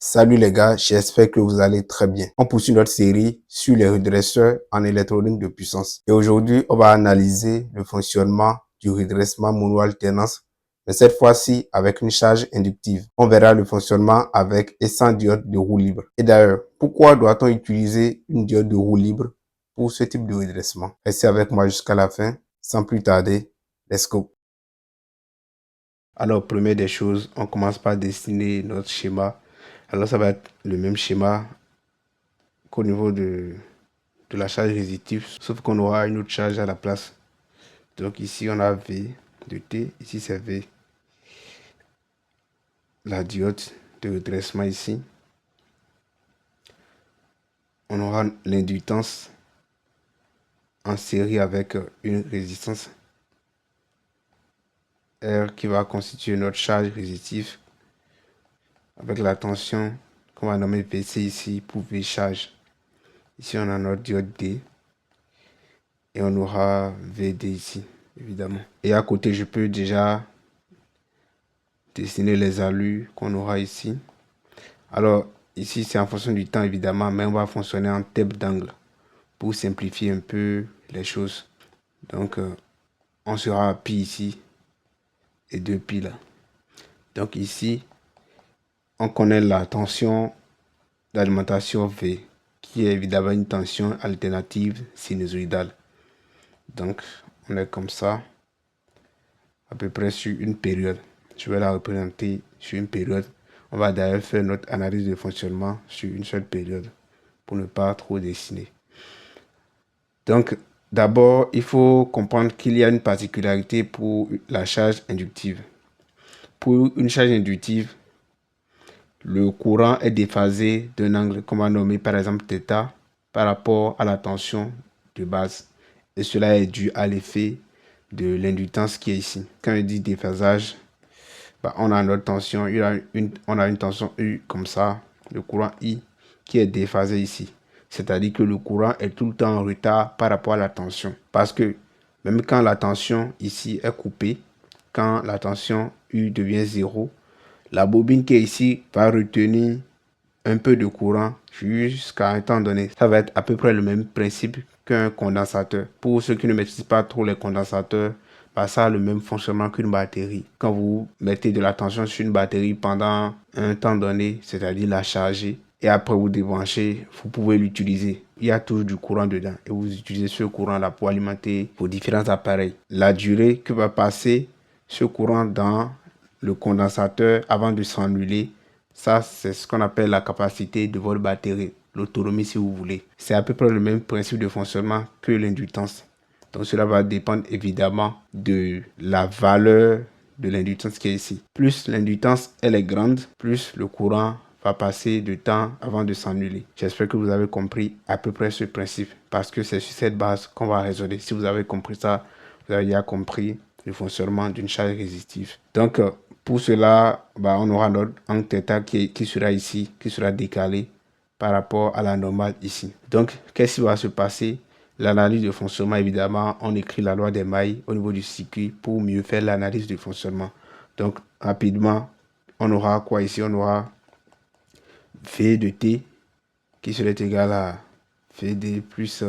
Salut les gars, j'espère que vous allez très bien. On poursuit notre série sur les redresseurs en électronique de puissance. Et aujourd'hui, on va analyser le fonctionnement du redressement mono-alternance, mais cette fois-ci avec une charge inductive. On verra le fonctionnement avec et sans diode de roue libre. Et d'ailleurs, pourquoi doit-on utiliser une diode de roue libre pour ce type de redressement? Restez avec moi jusqu'à la fin. Sans plus tarder, let's go. Alors, première des choses, on commence par dessiner notre schéma. Alors, ça va être le même schéma qu'au niveau de la charge résitive, sauf qu'on aura une autre charge à la place. Donc ici, on a V de T, ici c'est V. La diode de redressement ici. On aura l'inductance en série avec une résistance R qui va constituer notre charge résitive avec la tension qu'on va nommer VC ici pour V charge. Ici, on a notre diode D et on aura VD ici, évidemment. Et à côté, je peux déjà dessiner les allures qu'on aura ici. Alors, ici, c'est en fonction du temps, évidemment, mais on va fonctionner en type d'angle pour simplifier un peu les choses. Donc, on sera à pi ici et 2 pi là. Donc ici, on connaît la tension d'alimentation V, qui est évidemment une tension alternative sinusoïdale. Donc, on est comme ça, à peu près sur une période. Je vais la représenter sur une période. On va d'ailleurs faire notre analyse de fonctionnement sur une seule période pour ne pas trop dessiner. Donc, d'abord, il faut comprendre qu'il y a une particularité pour la charge inductive. Pour une charge inductive, le courant est déphasé d'un angle qu'on va nommer par exemple θ par rapport à la tension de base. Et cela est dû à l'effet de l'inductance qui est ici. Quand je dis déphasage, on a notre tension, on a une tension U comme ça, le courant I qui est déphasé ici. C'est-à-dire que le courant est tout le temps en retard par rapport à la tension. Parce que même quand la tension ici est coupée, quand la tension U devient 0, la bobine qui est ici va retenir un peu de courant jusqu'à un temps donné. Ça va être à peu près le même principe qu'un condensateur. Pour ceux qui ne maîtrisent pas trop les condensateurs, ça a le même fonctionnement qu'une batterie. Quand vous mettez de la tension sur une batterie pendant un temps donné, c'est-à-dire la charger, et après vous débranchez, vous pouvez l'utiliser. Il y a toujours du courant dedans et vous utilisez ce courant-là pour alimenter vos différents appareils. La durée que va passer ce courant dans le condensateur avant de s'ennuyer, ça c'est ce qu'on appelle la capacité de votre batterie, l'autonomie si vous voulez. C'est à peu près le même principe de fonctionnement que l'inductance. Donc cela va dépendre évidemment de la valeur de l'inductance qui est ici. Plus l'inductance elle est grande, plus le courant va passer de temps avant de s'annuler. J'espère que vous avez compris à peu près ce principe parce que c'est sur cette base qu'on va raisonner. Si vous avez compris ça, vous avez déjà compris le fonctionnement d'une charge résistive. Donc pour cela, on aura notre angle θ qui sera ici, qui sera décalé par rapport à la normale ici. Donc qu'est-ce qui va se passer? L'analyse de fonctionnement, évidemment, on écrit la loi des mailles au niveau du circuit pour mieux faire l'analyse de fonctionnement. Donc, rapidement, on aura quoi ici? On aura V de T qui serait égal à VD plus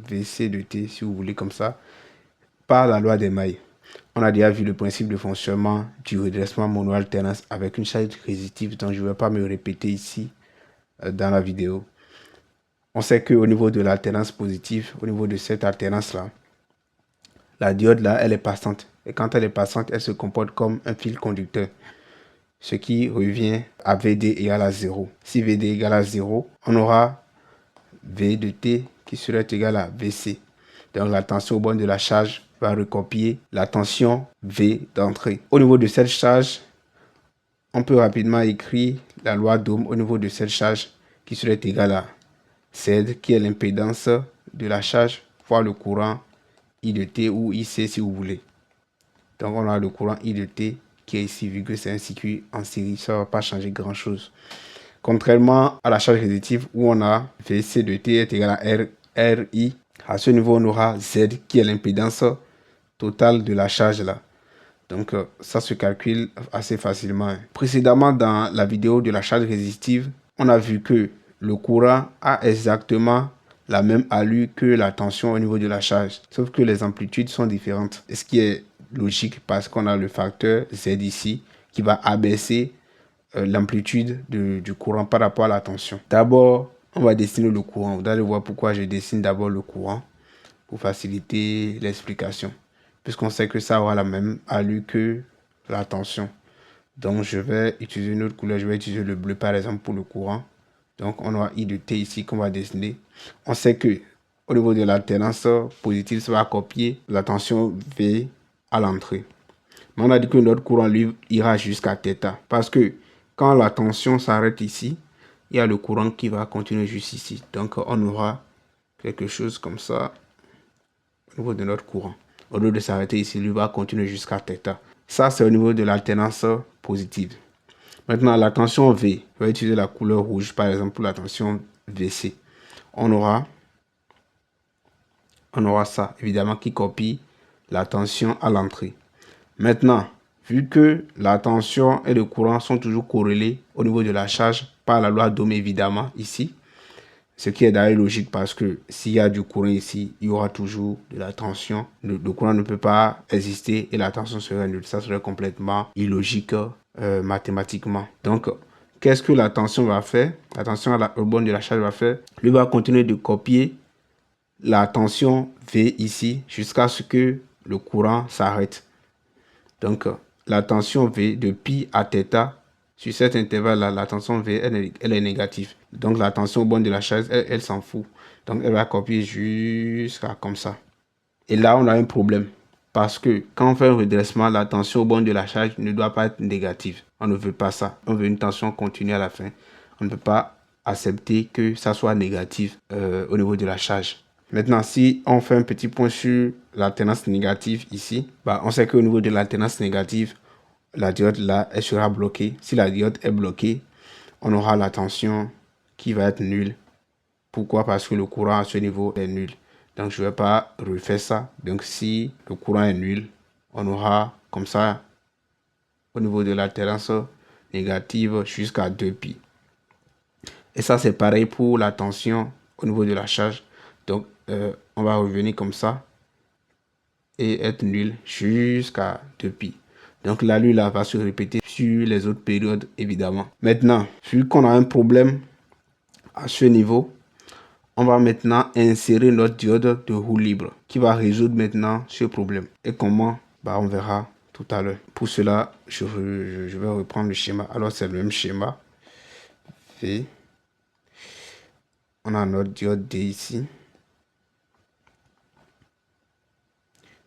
VC de T, si vous voulez comme ça, par la loi des mailles. On a déjà vu le principe de fonctionnement du redressement mono-alternance avec une charge résistive, donc je ne vais pas me répéter ici dans la vidéo. On sait qu'au niveau de l'alternance positive, au niveau de cette alternance-là, la diode là, elle est passante. Et quand elle est passante, elle se comporte comme un fil conducteur. Ce qui revient à VD égale à 0. Si VD égale à 0, on aura V de T qui serait égal à VC. Donc la tension au borne de la charge va recopier la tension V d'entrée. Au niveau de cette charge, on peut rapidement écrire la loi d'Ohm au niveau de cette charge qui serait égale à Z qui est l'impédance de la charge fois le courant I de T ou IC si vous voulez. Donc on a le courant I de T qui est ici, vu que c'est un circuit en série, ça ne va pas changer grand chose. Contrairement à la charge résistive où on a VC de T est égal à RI, à ce niveau on aura Z qui est l'impédance totale de la charge là. Donc, ça se calcule assez facilement. Précédemment, dans la vidéo de la charge résistive, on a vu que le courant a exactement la même allure que la tension au niveau de la charge, sauf que les amplitudes sont différentes. Et ce qui est logique parce qu'on a le facteur Z ici qui va abaisser l'amplitude du courant par rapport à la tension. D'abord, on va dessiner le courant. Vous allez voir pourquoi je dessine d'abord le courant pour faciliter l'explication, puisqu'on sait que ça aura la même allure que la tension. Donc, je vais utiliser une autre couleur. Je vais utiliser le bleu, par exemple, pour le courant. Donc, on aura I de T ici qu'on va dessiner. On sait que au niveau de l'alternance positive, ça va copier la tension V à l'entrée. Mais on a dit que notre courant, lui, ira jusqu'à θ. Parce que quand la tension s'arrête ici, il y a le courant qui va continuer juste ici. Donc, on aura quelque chose comme ça au niveau de notre courant. Au lieu de s'arrêter ici, lui va continuer jusqu'à θ. Ça, c'est au niveau de l'alternance positive. Maintenant, la tension V, je vais utiliser la couleur rouge, par exemple, pour la tension VC. On aura ça, évidemment, qui copie la tension à l'entrée. Maintenant, vu que la tension et le courant sont toujours corrélés au niveau de la charge par la loi d'Ohm, évidemment, ici, ce qui est d'ailleurs logique parce que s'il y a du courant ici, il y aura toujours de la tension. Le courant ne peut pas exister et la tension serait nulle. Ça serait complètement illogique mathématiquement. Donc, qu'est-ce que la tension va faire? La tension au bord de la charge va faire. Lui va continuer de copier la tension V ici jusqu'à ce que le courant s'arrête. Donc, la tension V de pi à θ, sur cet intervalle-là, la tension V, elle est négative. Donc, la tension au bord de la charge, elle s'en fout. Donc, elle va copier jusqu'à comme ça. Et là, on a un problème. Parce que quand on fait un redressement, la tension au bord de la charge ne doit pas être négative. On ne veut pas ça. On veut une tension continue à la fin. On ne peut pas accepter que ça soit négatif au niveau de la charge. Maintenant, si on fait un petit point sur l'alternance négative ici, on sait qu'au niveau de l'alternance négative, la diode là, elle sera bloquée. Si la diode est bloquée, on aura la tension qui va être nulle. Pourquoi? Parce que le courant à ce niveau est nul. Donc, je ne vais pas refaire ça. Donc, si le courant est nul, on aura comme ça, au niveau de l'alternance négative, jusqu'à 2π. Et ça, c'est pareil pour la tension au niveau de la charge. Donc, on va revenir comme ça et être nul jusqu'à 2π. Donc, la lui là va se répéter sur les autres périodes, évidemment. Maintenant, vu qu'on a un problème à ce niveau, on va maintenant insérer notre diode de roue libre qui va résoudre maintenant ce problème. Et comment? On verra tout à l'heure. Pour cela, je vais reprendre le schéma. Alors, c'est le même schéma. V. On a notre diode D ici.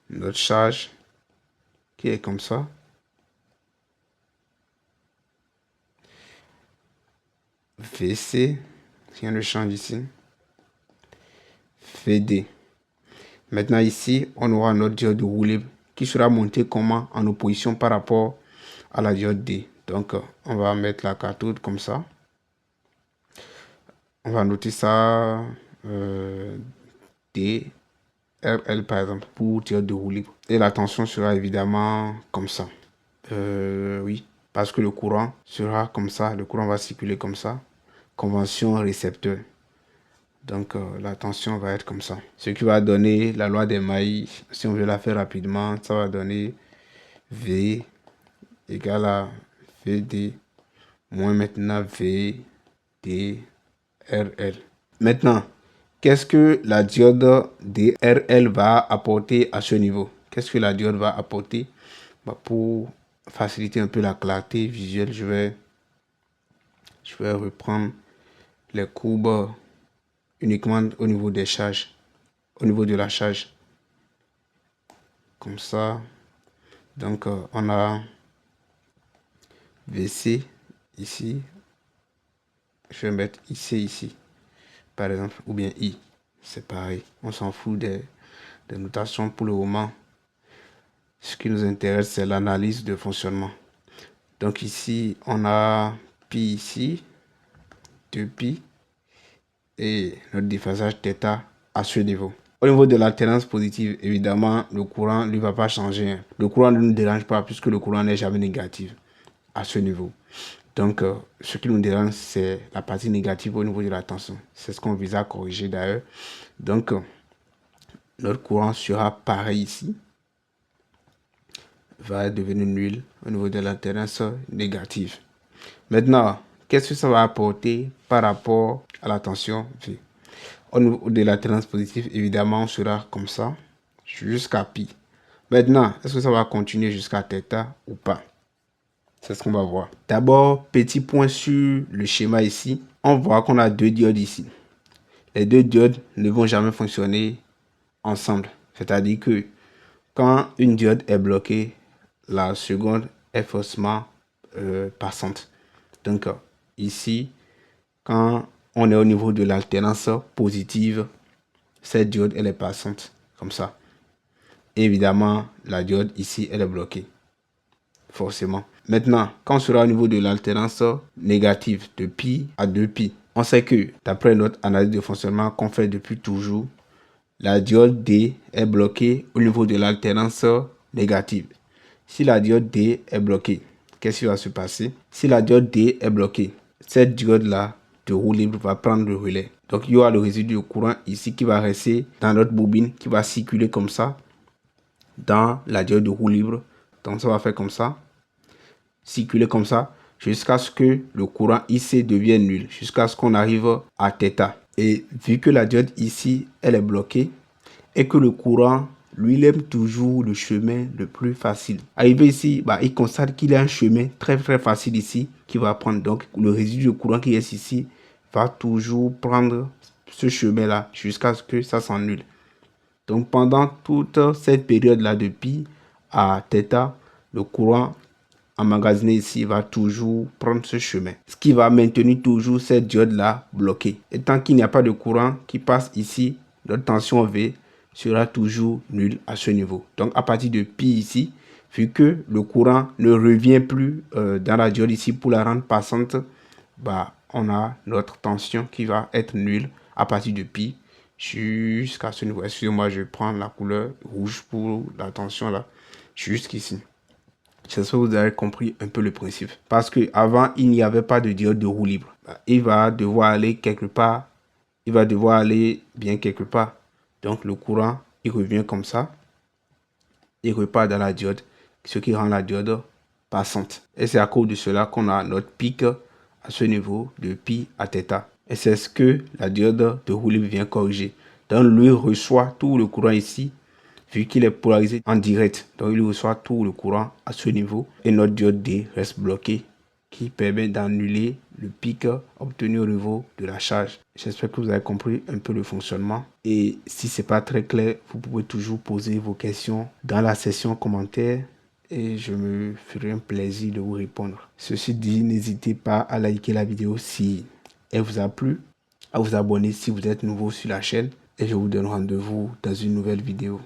Notre charge qui est comme ça. VC, rien ne change ici. VD. Maintenant ici, on aura notre diode de roue libre qui sera montée comment? En opposition par rapport à la diode D. Donc, on va mettre la cathode comme ça. On va noter ça D, RL par exemple, pour diode de roue libre. Et la tension sera évidemment comme ça. Oui, parce que le courant sera comme ça. Le courant va circuler comme ça. Convention récepteur. Donc, la tension va être comme ça. Ce qui va donner la loi des mailles. Si on veut la faire rapidement, ça va donner V égale à VD moins maintenant VD RL. Maintenant, qu'est-ce que la diode DRL va apporter à ce niveau? Qu'est-ce que la diode va apporter? Pour faciliter un peu la clarté visuelle, je vais reprendre les courbes uniquement au niveau des charges, au niveau de la charge. Comme ça. Donc, on a VC ici. Je vais mettre IC ici, par exemple, ou bien I. C'est pareil. On s'en fout des notations pour le moment. Ce qui nous intéresse, c'est l'analyse de fonctionnement. Donc ici, on a pi ici, 2π, et notre déphasage θ à ce niveau. Au niveau de l'alternance positive, évidemment, le courant ne va pas changer, hein. Le courant ne nous dérange pas puisque le courant n'est jamais négatif à ce niveau. Donc, ce qui nous dérange, c'est la partie négative au niveau de la tension. C'est ce qu'on vise à corriger d'ailleurs. Donc, notre courant sera pareil ici. Va devenir nul au niveau de l'alternance négative. Maintenant, qu'est-ce que ça va apporter par rapport à la tension V? Au niveau de l'alternance positive, évidemment, on sera comme ça jusqu'à pi. Maintenant, est-ce que ça va continuer jusqu'à θ ou pas? C'est ce qu'on va voir. D'abord, petit point sur le schéma ici. On voit qu'on a deux diodes ici. Les deux diodes ne vont jamais fonctionner ensemble. C'est-à-dire que quand une diode est bloquée, la seconde est forcément passante. Donc ici, quand on est au niveau de l'alternance positive, cette diode elle est passante comme ça. Et évidemment, la diode ici elle est bloquée. Forcément. Maintenant, quand on sera au niveau de l'alternance négative de pi à 2pi, on sait que d'après notre analyse de fonctionnement qu'on fait depuis toujours, la diode D est bloquée au niveau de l'alternance négative. Si la diode D est bloquée, qu'est-ce qui va se passer? Si la diode D est bloquée, cette diode-là de roue libre va prendre le relais. Donc, il y aura le résidu de courant ici qui va rester dans notre bobine, qui va circuler comme ça dans la diode de roue libre. Donc, ça va faire comme ça, circuler comme ça, jusqu'à ce que le courant IC devienne nul, jusqu'à ce qu'on arrive à θ. Et vu que la diode ici, elle est bloquée, et que le courant, lui, il aime toujours le chemin le plus facile. Arrivé ici, il constate qu'il y a un chemin très facile ici qui va prendre. Donc, le résidu de courant qui est ici va toujours prendre ce chemin-là jusqu'à ce que ça s'annule. Donc, pendant toute cette période-là de pi à θ, le courant emmagasiné ici va toujours prendre ce chemin. Ce qui va maintenir toujours cette diode-là bloquée. Et tant qu'il n'y a pas de courant qui passe ici, notre tension V sera toujours nulle à ce niveau. Donc à partir de pi ici, vu que le courant ne revient plus dans la diode ici pour la rendre passante, on a notre tension qui va être nulle à partir de pi jusqu'à ce niveau. Excusez-moi, je prends la couleur rouge pour la tension là, jusqu'ici. J'espère que vous avez compris un peu le principe. Parce qu'avant, il n'y avait pas de diode de roue libre. Il va devoir aller quelque part. Il va devoir aller bien quelque part. Donc, le courant, il revient comme ça. Il repart dans la diode, ce qui rend la diode passante. Et c'est à cause de cela qu'on a notre pic à ce niveau de pi à θ. Et c'est ce que la diode de roue libre vient corriger. Donc, lui reçoit tout le courant ici, vu qu'il est polarisé en direct. Donc, il reçoit tout le courant à ce niveau. Et notre diode D reste bloquée, qui permet d'annuler le pic obtenu au niveau de la charge. J'espère que vous avez compris un peu le fonctionnement. Et si ce n'est pas très clair, vous pouvez toujours poser vos questions dans la section commentaires et je me ferai un plaisir de vous répondre. Ceci dit, n'hésitez pas à liker la vidéo si elle vous a plu, à vous abonner si vous êtes nouveau sur la chaîne et je vous donne rendez-vous dans une nouvelle vidéo.